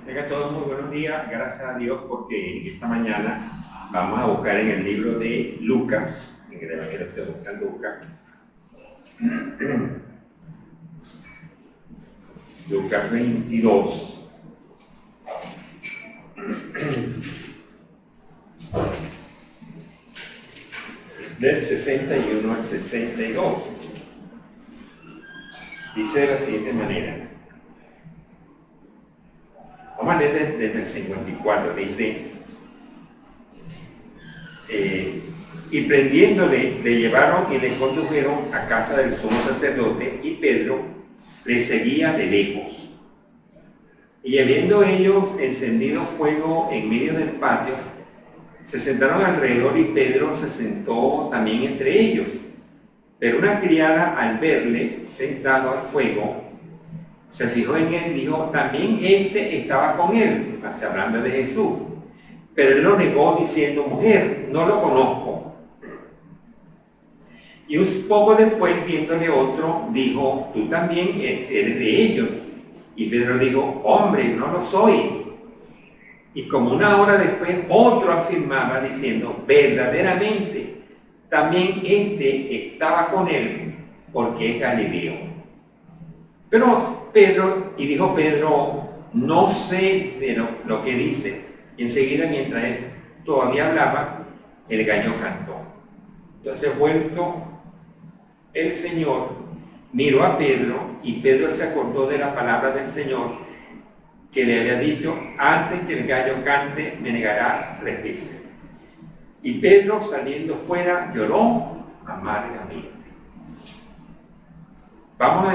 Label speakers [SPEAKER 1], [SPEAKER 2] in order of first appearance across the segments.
[SPEAKER 1] Venga, todos muy buenos días, gracias a Dios porque esta mañana vamos a buscar en el libro de Lucas, en el Evangelio según San Lucas, Lucas 22, del 61 al 62. Dice de la siguiente manera. Vamos a leer desde el 54, dice, y prendiéndole, le llevaron y le condujeron a casa del sumo sacerdote, y Pedro le seguía de lejos. Y habiendo ellos encendido fuego en medio del patio, se sentaron alrededor y Pedro se sentó también entre ellos. Pero una criada, al verle sentado al fuego, se fijó en él y dijo, también este estaba con él, hablando de Jesús. Pero él lo negó diciendo, mujer, no lo conozco. Y un poco después, viéndole otro, dijo, tú también eres de ellos. Y Pedro dijo, hombre, no lo soy. Y como una hora después, otro afirmaba diciendo, verdaderamente, también este estaba con él, porque es Galileo. Pero dijo Pedro, no sé de lo que dice. Y enseguida, mientras él todavía hablaba, el gallo cantó. Entonces, vuelto el Señor, miró a Pedro, y Pedro se acordó de la palabra del Señor, que le había dicho, antes que el gallo cante, me negarás 3 veces. Y Pedro, saliendo fuera, lloró amargamente. Vamos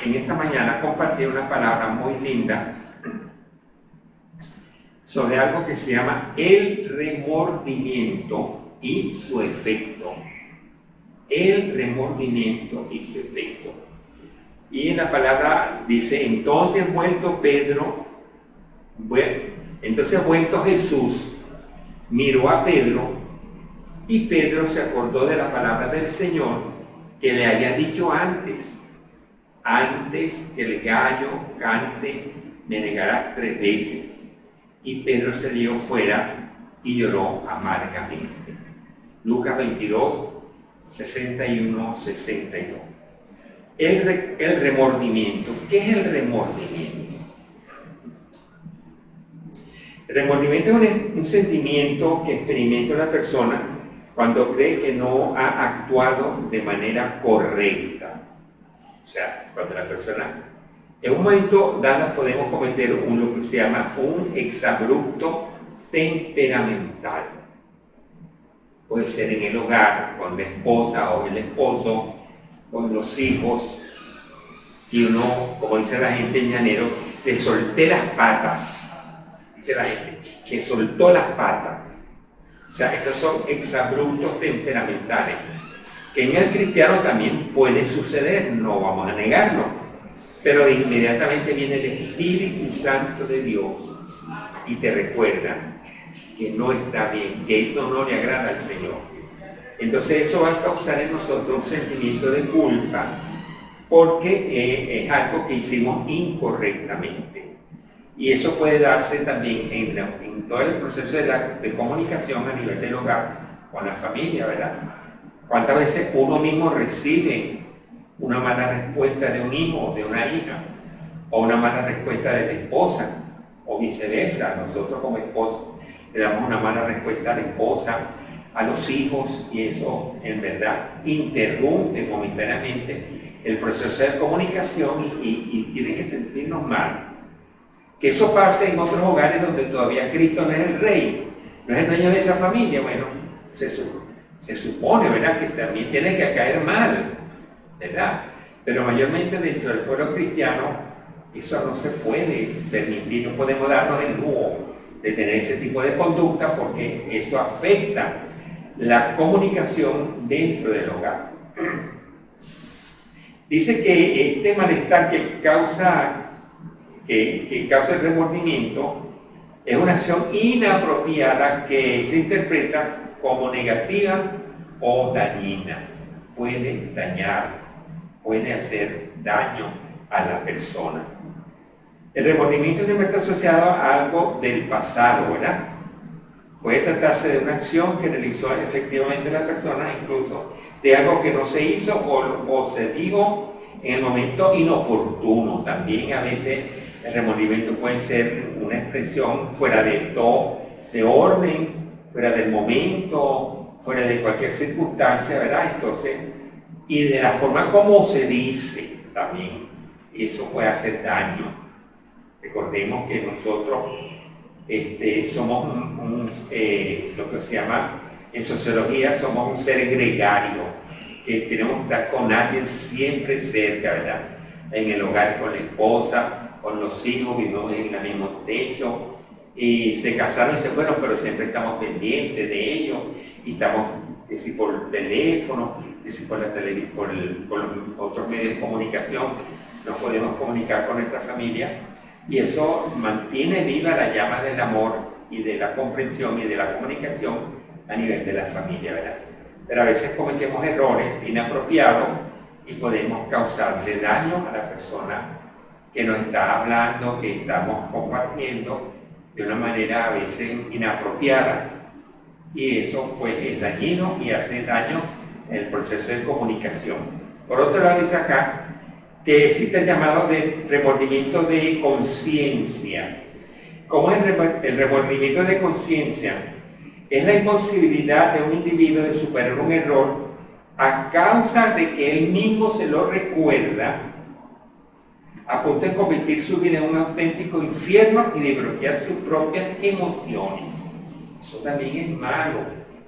[SPEAKER 1] en esta mañana a compartir una palabra muy linda sobre algo que se llama el remordimiento y su efecto. El remordimiento y su efecto. Y la palabra dice, entonces vuelto Jesús, miró a Pedro, y Pedro se acordó de la palabra del Señor que le había dicho antes que el gallo cante, me negarás 3 veces. Y Pedro salió fuera y lloró amargamente. Lucas 22, 61, 62. El remordimiento. ¿Qué es el remordimiento? El remordimiento es un sentimiento que experimenta una persona cuando cree que no ha actuado de manera correcta. O sea, cuando la persona, en un momento dado, podemos cometer lo que se llama un exabrupto temperamental. Puede ser en el hogar, con la esposa o el esposo, con los hijos, y uno, como dice la gente en llanero, le solté las patas. Dice la gente, que soltó las patas. O sea, esos son exabruptos temperamentales, que en el cristiano también puede suceder, no vamos a negarlo, pero inmediatamente viene el Espíritu Santo de Dios y te recuerda que no está bien, que eso no le agrada al Señor. Entonces eso va a causar en nosotros un sentimiento de culpa, porque es algo que hicimos incorrectamente. Y eso puede darse también en todo el proceso de comunicación a nivel del hogar, con la familia, ¿verdad? ¿Cuántas veces uno mismo recibe una mala respuesta de un hijo o de una hija? O una mala respuesta de la esposa, o viceversa. Nosotros como esposos le damos una mala respuesta a la esposa, a los hijos, y eso en verdad interrumpe momentáneamente el proceso de comunicación y tiene que sentirnos mal. Que eso pase en otros hogares donde todavía Cristo no es el rey, no es el dueño de esa familia. Bueno, se supone, ¿verdad?, que también tiene que caer mal, ¿verdad? Pero mayormente dentro del pueblo cristiano eso no se puede permitir, no podemos darnos el lujo de tener ese tipo de conducta, porque eso afecta la comunicación dentro del hogar. Dice que este malestar que causa el remordimiento es una acción inapropiada que se interpreta como negativa o dañina. Puede dañar, puede hacer daño a la persona. El remordimiento siempre está asociado a algo del pasado, ¿verdad? Puede tratarse de una acción que realizó efectivamente la persona, incluso de algo que no se hizo o se dijo en el momento inoportuno. También a veces el remordimiento puede ser una expresión fuera de orden, fuera del momento, fuera de cualquier circunstancia, ¿verdad? Entonces, y de la forma como se dice también, eso puede hacer daño. Recordemos que nosotros somos lo que se llama en sociología, somos un ser gregario, que tenemos que estar con alguien siempre cerca, ¿verdad? En el hogar, con la esposa, con los hijos, vivimos en el mismo techo, y se casaron y se fueron, pero siempre estamos pendientes de ellos, y estamos, si por teléfono, si por la televisión, por los otros medios de comunicación, nos podemos comunicar con nuestra familia. Y eso mantiene viva la llama del amor y de la comprensión y de la comunicación a nivel de la familia, ¿verdad? Pero a veces cometemos errores inapropiados y podemos causarle daño a la persona que nos está hablando, que estamos compartiendo de una manera a veces inapropiada. Y eso pues es dañino y hace daño en el proceso de comunicación. Por otro lado dice acá, que existe el llamado de remordimiento de conciencia. ¿Cómo es el remordimiento de conciencia? Es la imposibilidad de un individuo de superar un error a causa de que él mismo se lo recuerda, a punto de convertir su vida en un auténtico infierno y de bloquear sus propias emociones. Eso también es malo,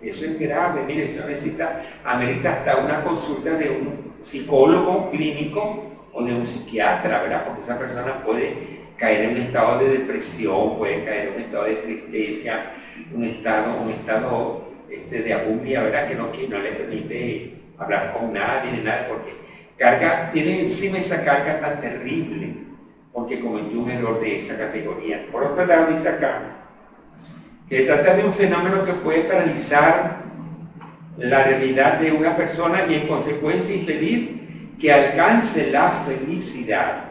[SPEAKER 1] eso es grave. Mire, eso amerita hasta una consulta de un psicólogo clínico o de un psiquiatra, ¿verdad? Porque esa persona puede caer en un estado de depresión, puede caer en un estado de tristeza, un estado de abulia, ¿verdad? Que no le permite hablar con nadie ni nada, porque tiene encima esa carga tan terrible, porque cometió un error de esa categoría. Por otro lado dice acá, que trata de un fenómeno que puede paralizar la realidad de una persona y en consecuencia impedir que alcance la felicidad,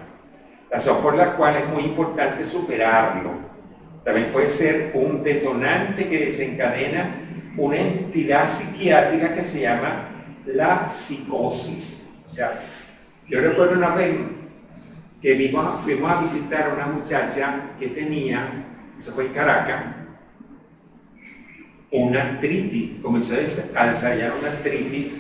[SPEAKER 1] razón por la cual es muy importante superarlo. También puede ser un detonante que desencadena una entidad psiquiátrica que se llama la psicosis. O sea, yo recuerdo una vez que fuimos a visitar a una muchacha que tenía, eso fue en Caracas, una artritis, comenzó a desarrollar una artritis,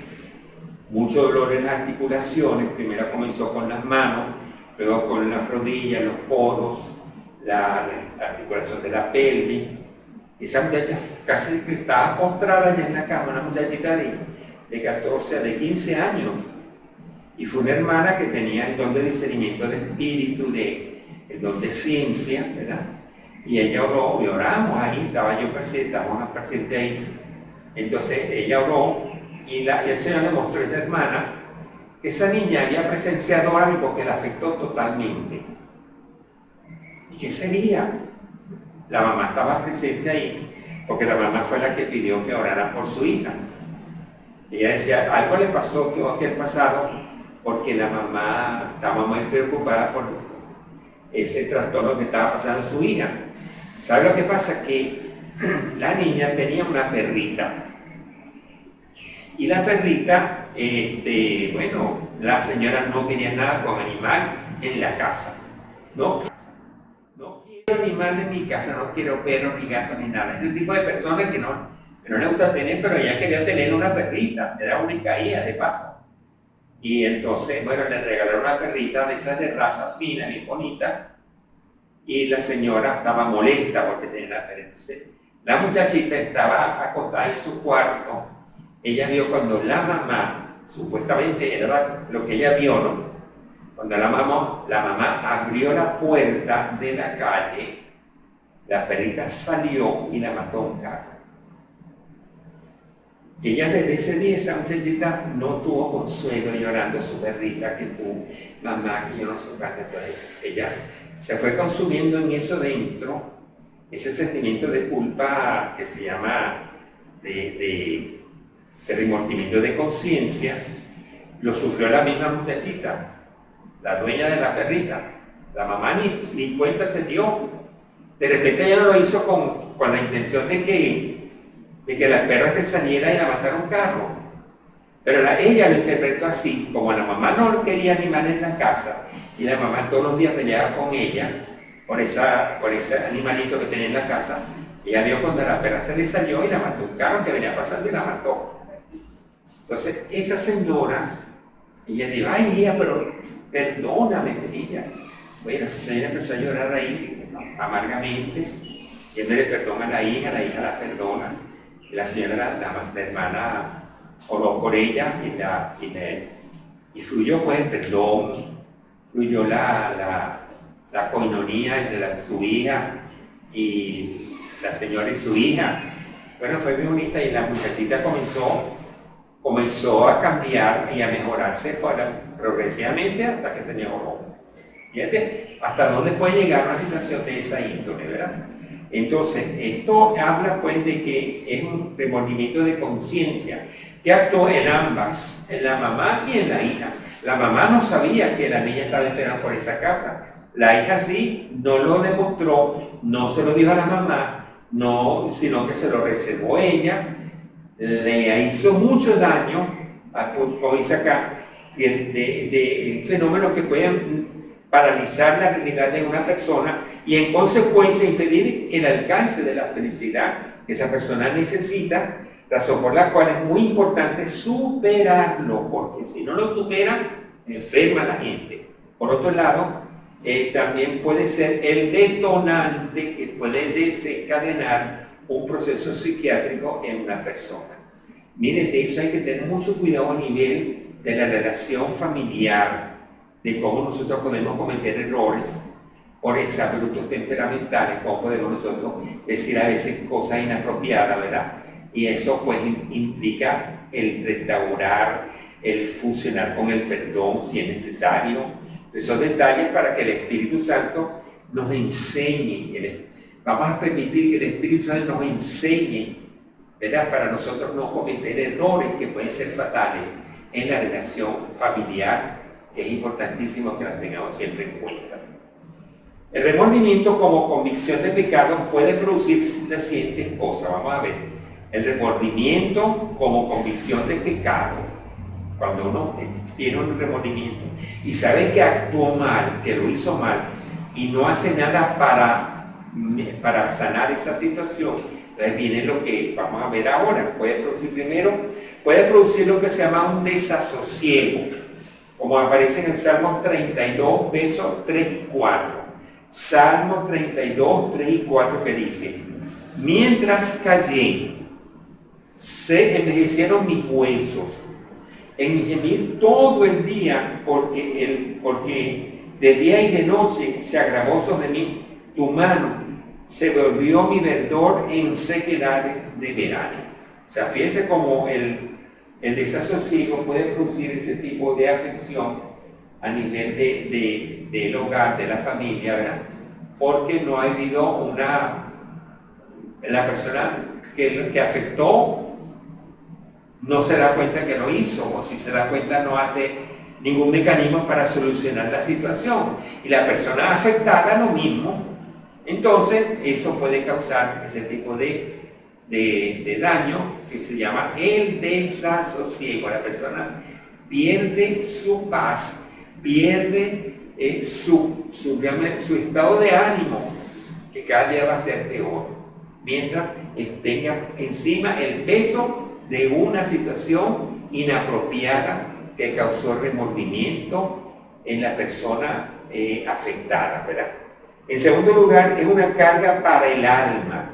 [SPEAKER 1] mucho dolor en las articulaciones. Primero comenzó con las manos, luego con las rodillas, los codos, la articulación de la pelvis. Esa muchacha casi que estaba postrada allá en la cama, una muchachita de 14, de 15 años. Y fue una hermana que tenía el don de discernimiento de espíritu, el don de ciencia, ¿verdad? Y ella oró, y oramos ahí, estaba yo presente, estábamos presentes ahí. Entonces ella oró, y el Señor le mostró a esa hermana que esa niña había presenciado algo que la afectó totalmente. ¿Y qué sería? La mamá estaba presente ahí, porque la mamá fue la que pidió que oraran por su hija. Ella decía, algo le pasó, tuvo que haber pasado, porque la mamá estaba muy preocupada por ese trastorno que estaba pasando su hija. ¿Sabe lo que pasa? Que la niña tenía una perrita. Y la perrita, bueno, la señora no quería nada con animal en la casa. No quiero animales en mi casa, no quiero perros, ni gatos, ni nada. Ese tipo de personas que no le gusta tener, pero ella quería tener una perrita, era única hija de paso. Y entonces, bueno, le regalaron una perrita de esas de raza fina, bien bonita, y la señora estaba molesta porque tenía la perrita. Entonces, la muchachita estaba acostada en su cuarto. Ella vio cuando la mamá, supuestamente era lo que ella vio, ¿no? Cuando la mamá abrió la puerta de la calle, la perrita salió y la mató un carro. Ella desde ese día, esa muchachita, no tuvo consuelo llorando a su perrita, que tu mamá, que yo no sé cuánto. Ella se fue consumiendo en eso dentro, ese sentimiento de culpa que se llama de remordimiento de conciencia, lo sufrió la misma muchachita, la dueña de la perrita. La mamá ni cuenta se dio. De repente ella lo hizo con la intención de que la perra se saliera y la matara un carro. Pero ella lo interpretó así, como la mamá no quería animal en la casa, y la mamá todos los días peleaba con ella por ese animalito que tenía en la casa. Ella vio cuando la perra se le salió y la mató un carro que venía pasando y la mató. Entonces, esa señora, ella dijo, ay, hija, pero perdóname, ella. Bueno, esa señora empezó a llorar ahí amargamente, pidiéndole perdón a la hija la perdona. Y la señora, la hermana, oró por ella y fluyó pues el perdón, fluyó la coinonía entre su hija y la señora y su hija. Bueno, fue muy bonita y la muchachita comenzó a cambiar y a mejorarse progresivamente hasta que se mejoró. Fíjate hasta dónde puede llegar una situación de esa índole, ¿verdad? Entonces, esto habla pues de que es un remordimiento de conciencia que actuó en ambas, en la mamá y en la hija. La mamá no sabía que la niña estaba enferma por esa causa. La hija sí, no lo demostró, no se lo dijo a la mamá, no, sino que se lo reservó ella, le hizo mucho daño, como dice acá, de fenómenos que pueden paralizar la realidad de una persona y en consecuencia impedir el alcance de la felicidad que esa persona necesita, razón por la cual es muy importante superarlo, porque si no lo supera, enferma a la gente. Por otro lado, también puede ser el detonante que puede desencadenar un proceso psiquiátrico en una persona. Miren, de eso hay que tener mucho cuidado a nivel de la relación familiar, de cómo nosotros podemos cometer errores por exabruptos temperamentales, cómo podemos nosotros decir a veces cosas inapropiadas, ¿verdad? Y eso pues implica el restaurar, el funcionar con el perdón si es necesario. Esos detalles para que el Espíritu Santo nos enseñe. Vamos a permitir que el Espíritu Santo nos enseñe, ¿verdad? Para nosotros no cometer errores que pueden ser fatales en la relación familiar, que es importantísimo que las tengamos siempre en cuenta. El remordimiento como convicción de pecado puede producir las siguientes cosas. Vamos a ver. El remordimiento como convicción de pecado, cuando uno tiene un remordimiento y sabe que actuó mal, que lo hizo mal y no hace nada para sanar esa situación, entonces viene lo que vamos a ver ahora. Puede producir lo que se llama un desasosiego, como aparece en el Salmo 32, versos 3 y 4. Salmo 32, 3 y 4 que dice: mientras callé, se envejecieron mis huesos, en mi gemir todo el día, porque de día y de noche se agravó sobre mí tu mano, se volvió mi verdor en sequedades de verano. O sea, fíjense cómo el desasosiego puede producir ese tipo de afección a nivel del hogar, de la familia, ¿verdad? Porque no ha habido la persona que afectó no se da cuenta que lo hizo, o si se da cuenta no hace ningún mecanismo para solucionar la situación. Y la persona afectada lo mismo. Entonces, eso puede causar ese tipo de daño que se llama el desasosiego. La persona pierde su paz, pierde su estado de ánimo, que cada día va a ser peor, mientras tenga encima el peso de una situación inapropiada que causó remordimiento en la persona afectada, ¿verdad? En segundo lugar, es una carga para el alma.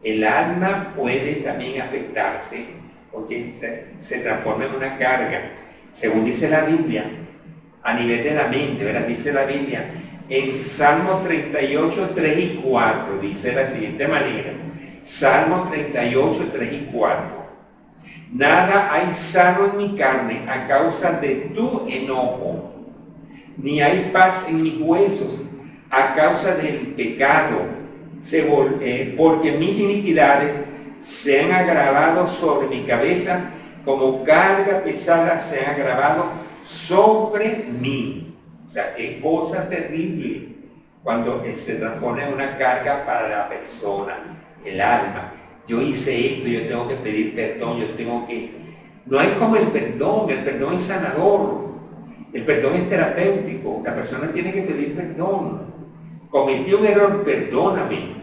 [SPEAKER 1] El alma puede también afectarse porque se transforma en una carga, según dice la Biblia, a nivel de la mente, ¿verdad? Dice la Biblia, en Salmo 38, 3 y 4, dice de la siguiente manera, Salmo 38, 3 y 4. Nada hay sano en mi carne a causa de tu enojo, ni hay paz en mis huesos a causa del pecado, porque mis iniquidades se han agravado sobre mi cabeza, como carga pesada se han agravado sobre mí. O sea, qué cosa terrible cuando se transforma en una carga para la persona, el alma. Yo hice esto, yo tengo que pedir perdón, yo tengo que... No hay como el perdón es sanador, el perdón es terapéutico, la persona tiene que pedir perdón. Cometí un error, perdóname,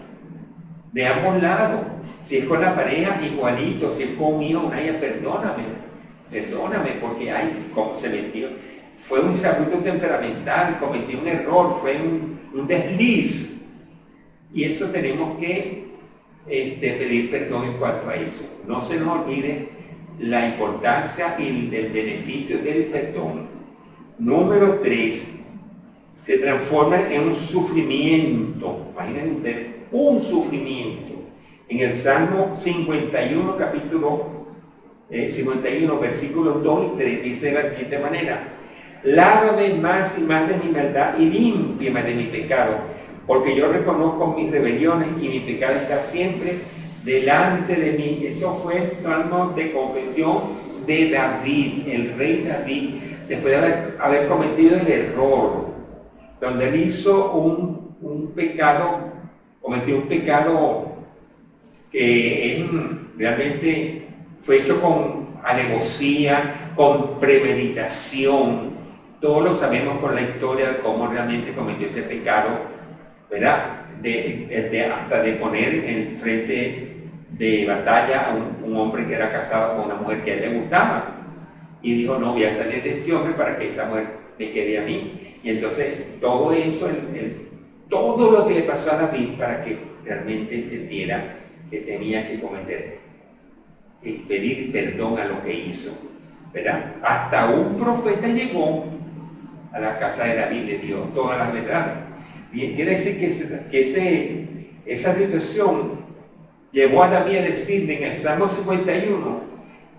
[SPEAKER 1] de ambos lados. Si es con la pareja, igualito, si es conmigo, perdóname, porque ay, cómo se metió. Fue un desacuerdo temperamental, cometí un error, fue un desliz. Y eso tenemos que pedir perdón en cuanto a eso. No se nos olvide la importancia y el beneficio del perdón. Número 3, se transforma en un sufrimiento. Imaginen ustedes, un sufrimiento. En el Salmo 51, capítulo 51, versículos 2 y 3, dice de la siguiente manera: lávame más y más de mi maldad y límpiame de mi pecado, porque yo reconozco mis rebeliones y mi pecado está siempre delante de mí. Eso fue el salmo de confesión de David, el rey David, después de haber cometido el error, donde él hizo un pecado, cometió un pecado que realmente fue hecho con alevosía, con premeditación. Todos lo sabemos por la historia de cómo realmente cometió ese pecado, ¿verdad? Hasta de poner en frente de batalla a un hombre que era casado con una mujer que a él le gustaba. Y dijo, no, voy a salir de este hombre para que esta mujer me quede a mí. Y entonces todo eso, todo lo que le pasó a David para que realmente entendiera que tenía que cometer y pedir perdón a lo que hizo, ¿verdad? Hasta un profeta llegó a la casa de David, le dio todas las verdades. Y quiere decir que esa situación llevó a David a decirle en el Salmo 51,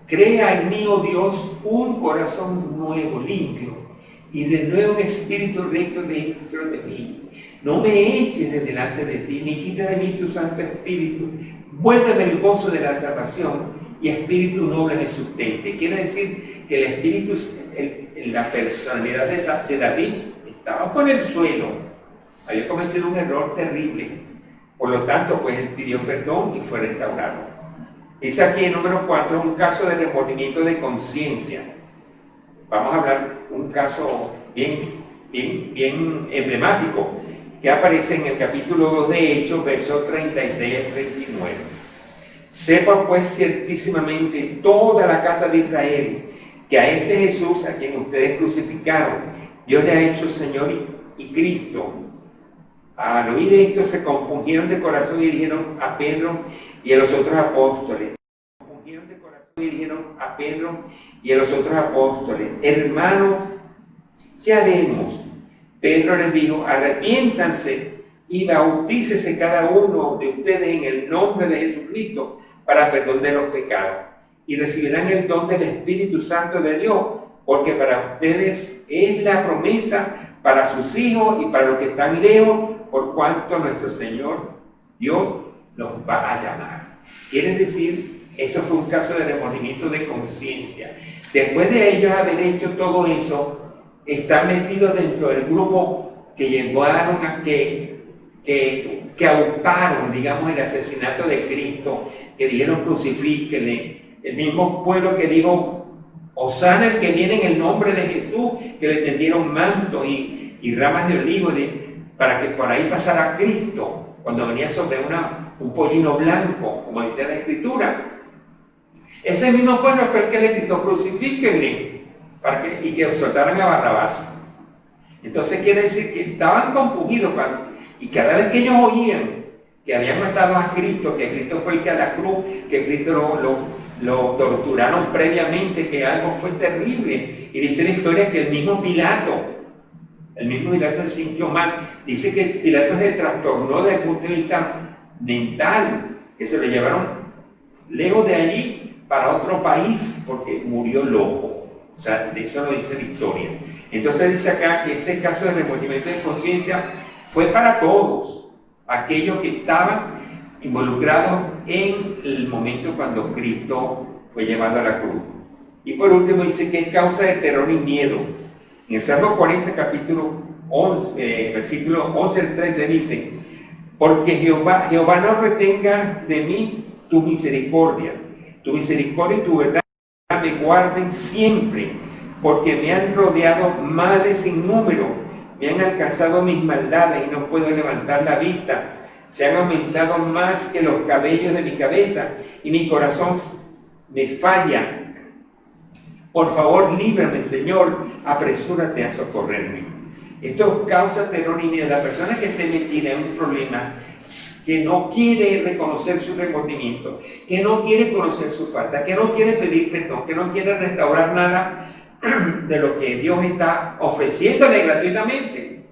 [SPEAKER 1] crea en mí, oh Dios, un corazón nuevo, limpio, y de nuevo un espíritu recto dentro de mí. No me eches de delante de ti, ni quita de mí tu Santo Espíritu. Vuélveme el gozo de la salvación y espíritu noble me sustente. Quiere decir que el espíritu, la personalidad de David estaba por el suelo. Había cometido un error terrible. Por lo tanto, pues él pidió perdón y fue restaurado. Dice aquí en número 4, un caso de remordimiento de conciencia. Vamos a hablar un caso bien emblemático que aparece en el capítulo 2 de Hechos, versos 36 al 39. Sepa pues ciertísimamente toda la casa de Israel que a este Jesús, a quien ustedes crucificaron, Dios le ha hecho Señor y Cristo. Al oír esto se compungieron de corazón y dijeron a Pedro y a los otros apóstoles. Hermanos, ¿qué haremos? Pedro les dijo, arrepiéntanse y bautícese cada uno de ustedes en el nombre de Jesucristo para perdón de los pecados, y recibirán el don del Espíritu Santo de Dios, porque para ustedes es la promesa, para sus hijos y para los que están lejos, por cuanto nuestro Señor Dios los va a llamar. Quiere decir, eso fue un caso de remordimiento de conciencia. Después de ellos haber hecho todo eso, están metidos dentro del grupo que llevaron a que autaron, digamos, el asesinato de Cristo, que dijeron crucifíquenle. El mismo pueblo que dijo, Hosana el que viene en el nombre de Jesús, que le tendieron mantos y ramas de olivo para que por ahí pasara Cristo, cuando venía sobre un pollino blanco, como dice la Escritura. Ese mismo pueblo fue el que le gritó, crucifíquenle, y que soltaran a Barrabás. Entonces quiere decir que estaban compungidos y cada vez que ellos oían que habían matado a Cristo, que Cristo fue el que a la cruz, que Cristo lo torturaron previamente, que algo fue terrible. Y dice la historia que el mismo Pilato se sintió mal. Dice que Pilato se trastornó desde el punto de vista mental, que se lo llevaron lejos de allí para otro país porque murió loco. O sea, de eso lo dice la historia. Entonces dice acá que este caso de remordimiento de conciencia fue para todos aquellos que estaban involucrados en el momento cuando Cristo fue llevado a la cruz. Y por último dice que es causa de terror y miedo. En el Salmo 40, capítulo 11, versículo 11 al 13 dice: porque Jehová no retenga de mí tu misericordia y tu verdad me guarden siempre, porque me han rodeado males sin número, me han alcanzado mis maldades y no puedo levantar la vista, se han aumentado más que los cabellos de mi cabeza y mi corazón me falla. Por favor, líbrame, Señor, apresúrate a socorrerme. Esto causa terror y miedo. La persona que esté metida en un problema, que no quiere reconocer su remordimiento, que no quiere conocer su falta, que no quiere pedir perdón, que no quiere restaurar nada de lo que Dios está ofreciéndole gratuitamente,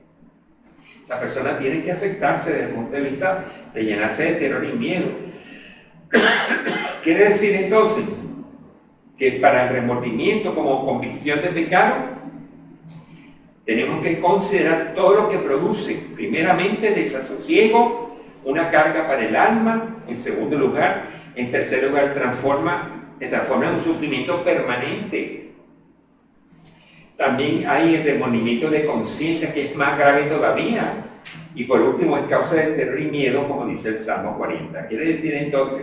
[SPEAKER 1] esa persona tiene que afectarse desde el punto de vista de llenarse de terror y miedo. Quiere decir entonces que para el remordimiento como convicción de pecado, tenemos que considerar todo lo que produce, primeramente desasosiego, una carga para el alma, en segundo lugar, en tercer lugar, transforma en un sufrimiento permanente. También hay el remordimiento de conciencia, que es más grave todavía, y por último es causa de terror y miedo, como dice el Salmo 40. Quiere decir entonces,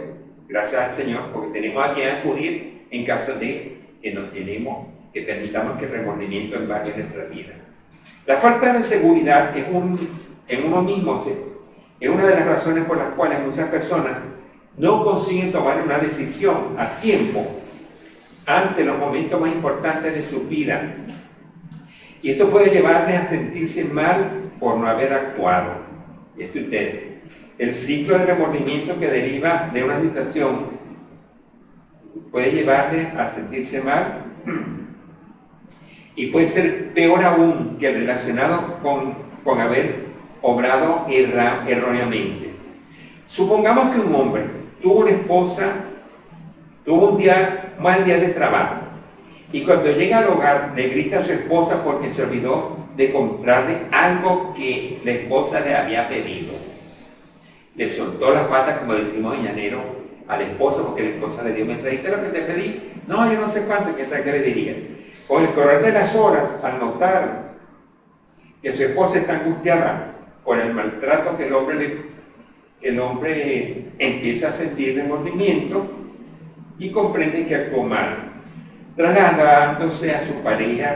[SPEAKER 1] gracias al Señor, porque tenemos a quien acudir en caso de que permitamos que el remordimiento embargue nuestra vida. La falta de seguridad en uno mismo es una de las razones por las cuales muchas personas no consiguen tomar una decisión a tiempo ante los momentos más importantes de su vida. Y esto puede llevarles a sentirse mal por no haber actuado. Fíjense ustedes, el ciclo de remordimiento que deriva de una situación puede llevarles a sentirse mal y puede ser peor aún que el relacionado con haber obrado erróneamente. Supongamos que un hombre tuvo una esposa, tuvo un mal día de trabajo, y cuando llega al hogar le grita a su esposa porque se olvidó de comprarle algo que la esposa le había pedido. Le soltó las patas, como decimos en llanero, a la esposa, porque la esposa le dio: ¿me trajiste lo que te pedí? No, yo no sé cuánto, quién sabe qué le diría. Con el correr de las horas, al notar que su esposa está angustiada por el maltrato que el hombre empieza a sentir remordimiento y comprende que actuó mal, trasladándose a su pareja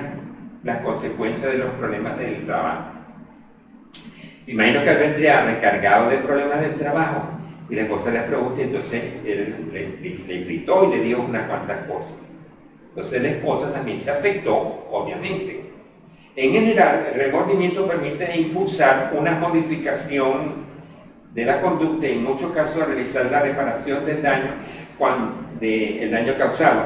[SPEAKER 1] las consecuencias de los problemas del trabajo. Imagino que él vendría recargado de problemas del trabajo y la esposa le pregunta, y entonces él le gritó y le dio unas cuantas cosas. Entonces la esposa también se afectó, obviamente. En general, el remordimiento permite impulsar una modificación de la conducta y en muchos casos realizar la reparación del daño, el daño causado.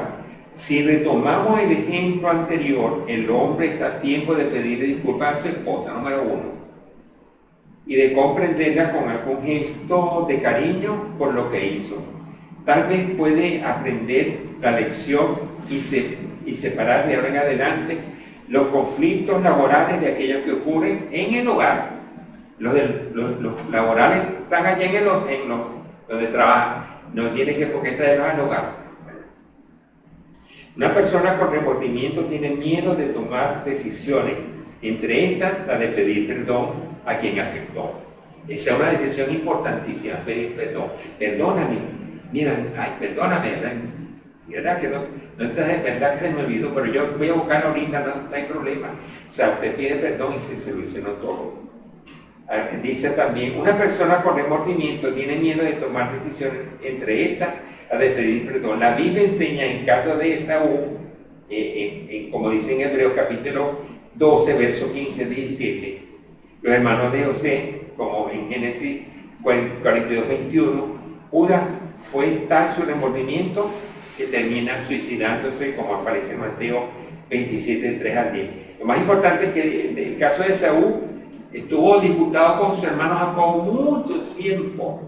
[SPEAKER 1] Si retomamos el ejemplo anterior, el hombre está a tiempo de pedirle disculpas a su esposa, número uno, y de comprenderla con algún gesto de cariño por lo que hizo. Tal vez puede aprender la lección y separar de ahora en adelante los conflictos laborales de aquellos que ocurren en el hogar. Los laborales están allá en los de trabajo, no tiene que por qué traerlos al hogar. Una persona con remordimiento tiene miedo de tomar decisiones, entre estas la de pedir perdón a quien afectó. Esa es una decisión importantísima, pedir perdón. Perdóname, mira, perdóname, ¿verdad que no es verdad que se me olvidó, pero yo voy a buscar ahorita, no hay problema. O sea, usted pide perdón y se solucionó todo. Dice también, una persona con remordimiento tiene miedo de tomar decisiones, entre estas la de pedir perdón. La Biblia enseña en caso de Esaú, como dice en Hebreos capítulo 12, versos 15 y 17, los hermanos de José, como en Génesis 42, 21, Judas fue tal su remordimiento que termina suicidándose, como aparece en Mateo 27, 3 al 10. Lo más importante es que en el caso de Esaú estuvo disputado con su hermano Jacob mucho tiempo.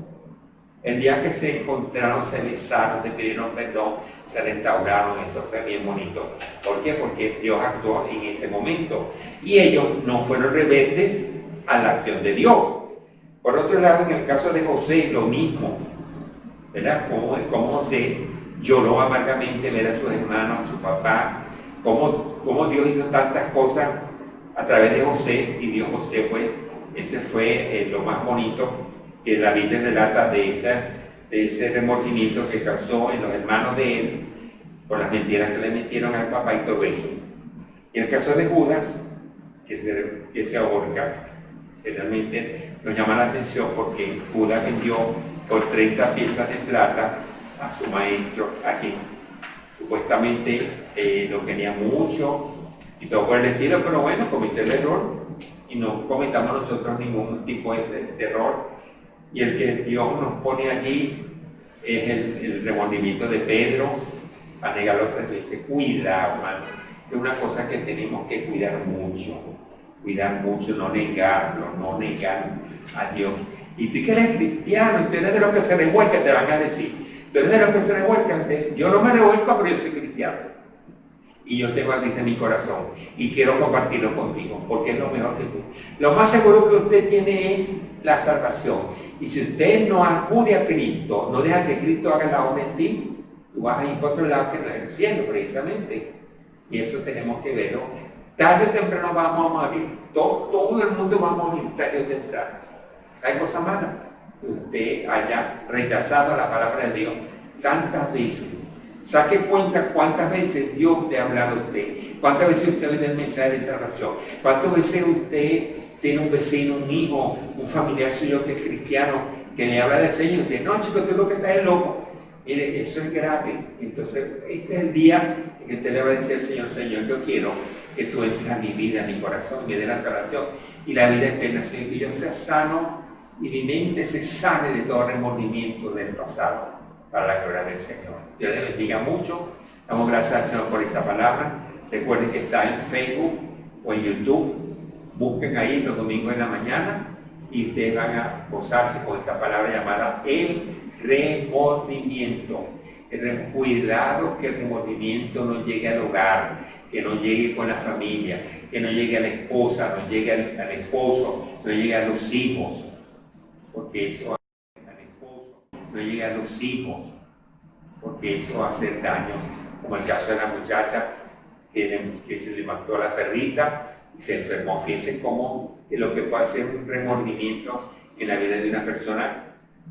[SPEAKER 1] El día que se encontraron, se besaron, se pidieron perdón, se restauraron, eso fue bien bonito. ¿Por qué? Porque Dios actuó en ese momento y ellos no fueron rebeldes a la acción de Dios. Por otro lado, en el caso de José, lo mismo, ¿verdad? Como José lloró amargamente ver a sus hermanos, a su papá, cómo Dios hizo tantas cosas a través de José, y Dios José ese fue lo más bonito que la Biblia relata de ese remordimiento que causó en los hermanos de él por las mentiras que le metieron al papá y todo eso. Y el caso de Judas, que se ahorca, que realmente nos llama la atención porque Judas vendió por 30 piezas de plata a su maestro, a quien supuestamente lo quería mucho y todo por el estilo, pero bueno, cometió el error y no cometamos nosotros ningún tipo de error. Y el que Dios nos pone allí es el remordimiento de Pedro, a negarlo 3 veces. Cuidado, hermano. Es una cosa que tenemos que cuidar mucho, no negarlo, no negar a Dios. Y tú que eres cristiano, tú eres de los que se revuelcan, te van a decir. Tú eres de los que se revuelcan. Yo no me revuelco, pero yo soy cristiano. Y yo tengo a Cristo en mi corazón y quiero compartirlo contigo, porque es lo mejor que tú. Lo más seguro que usted tiene es la salvación. Y si usted no acude a Cristo, no deja que Cristo haga la obra en ti, tú vas a ir por otro lado que no es el cielo, precisamente. Y eso tenemos que verlo. Tarde o temprano vamos a morir. Todo el mundo va a morir tarde o temprano. ¿Hay cosa mala? Usted haya rechazado la palabra de Dios tantas veces. Saque cuenta cuántas veces Dios te ha hablado a usted, cuántas veces usted oye el mensaje de salvación, cuántas veces usted tiene un vecino, un hijo, un familiar suyo que es cristiano, que le habla del Señor y usted, no chico, tú lo que estás es loco. Mire, eso es grave. Entonces, este es el día en que usted le va a decir al Señor, Señor, yo quiero que tú entres a mi vida, a mi corazón, me dé la salvación y la vida eterna, Señor, que yo sea sano y mi mente se sane de todo remordimiento del pasado, para la gloria del Señor. Dios les bendiga mucho. Damos gracias al Señor por esta palabra. Recuerden que está en Facebook o en YouTube. Busquen ahí los domingos en la mañana y ustedes van a gozarse con esta palabra llamada el remordimiento. Cuidado que el remordimiento no llegue al hogar, que no llegue con la familia, que no llegue a la esposa, no llegue al esposo, no llegue a los hijos, porque eso no llegue a los hijos, porque eso va a hacer daño, como el caso de la muchacha que se le mató a la perrita y se enfermó. Fíjense cómo lo que puede ser un remordimiento en la vida de una persona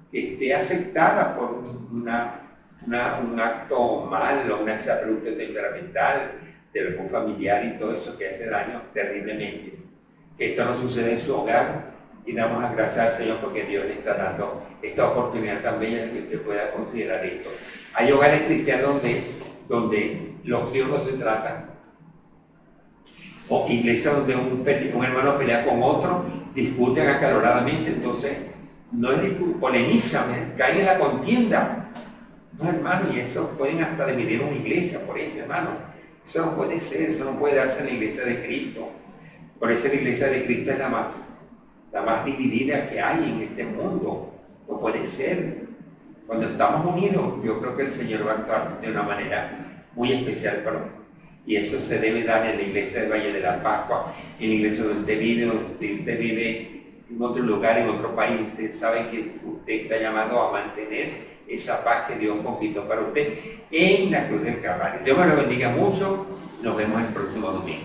[SPEAKER 1] que esté afectada por un acto malo, una salud temperamental, de algún familiar y todo eso que hace daño terriblemente. Que esto no sucede en su hogar. Y damos las gracias al Señor porque Dios le está dando esta oportunidad tan bella de que usted pueda considerar esto. Hay hogares cristianos donde los hijos no se tratan, o iglesias donde un hermano pelea con otro, discuten acaloradamente, entonces no es polemizan, caen en la contienda. No, hermano, y eso pueden hasta dividir una iglesia por eso, hermano. Eso no puede ser, eso no puede darse en la iglesia de Cristo. Por eso la iglesia de Cristo es la más dividida que hay en este mundo. No puede ser. Cuando estamos unidos, yo creo que el Señor va a actuar de una manera muy especial y eso se debe dar en la iglesia del Valle de la Pascua, en la iglesia donde usted vive en otro lugar, en otro país. Usted sabe que usted está llamado a mantener esa paz que Dios conquistó para usted en la cruz del Calvario. Dios me lo bendiga mucho. Nos vemos el próximo domingo.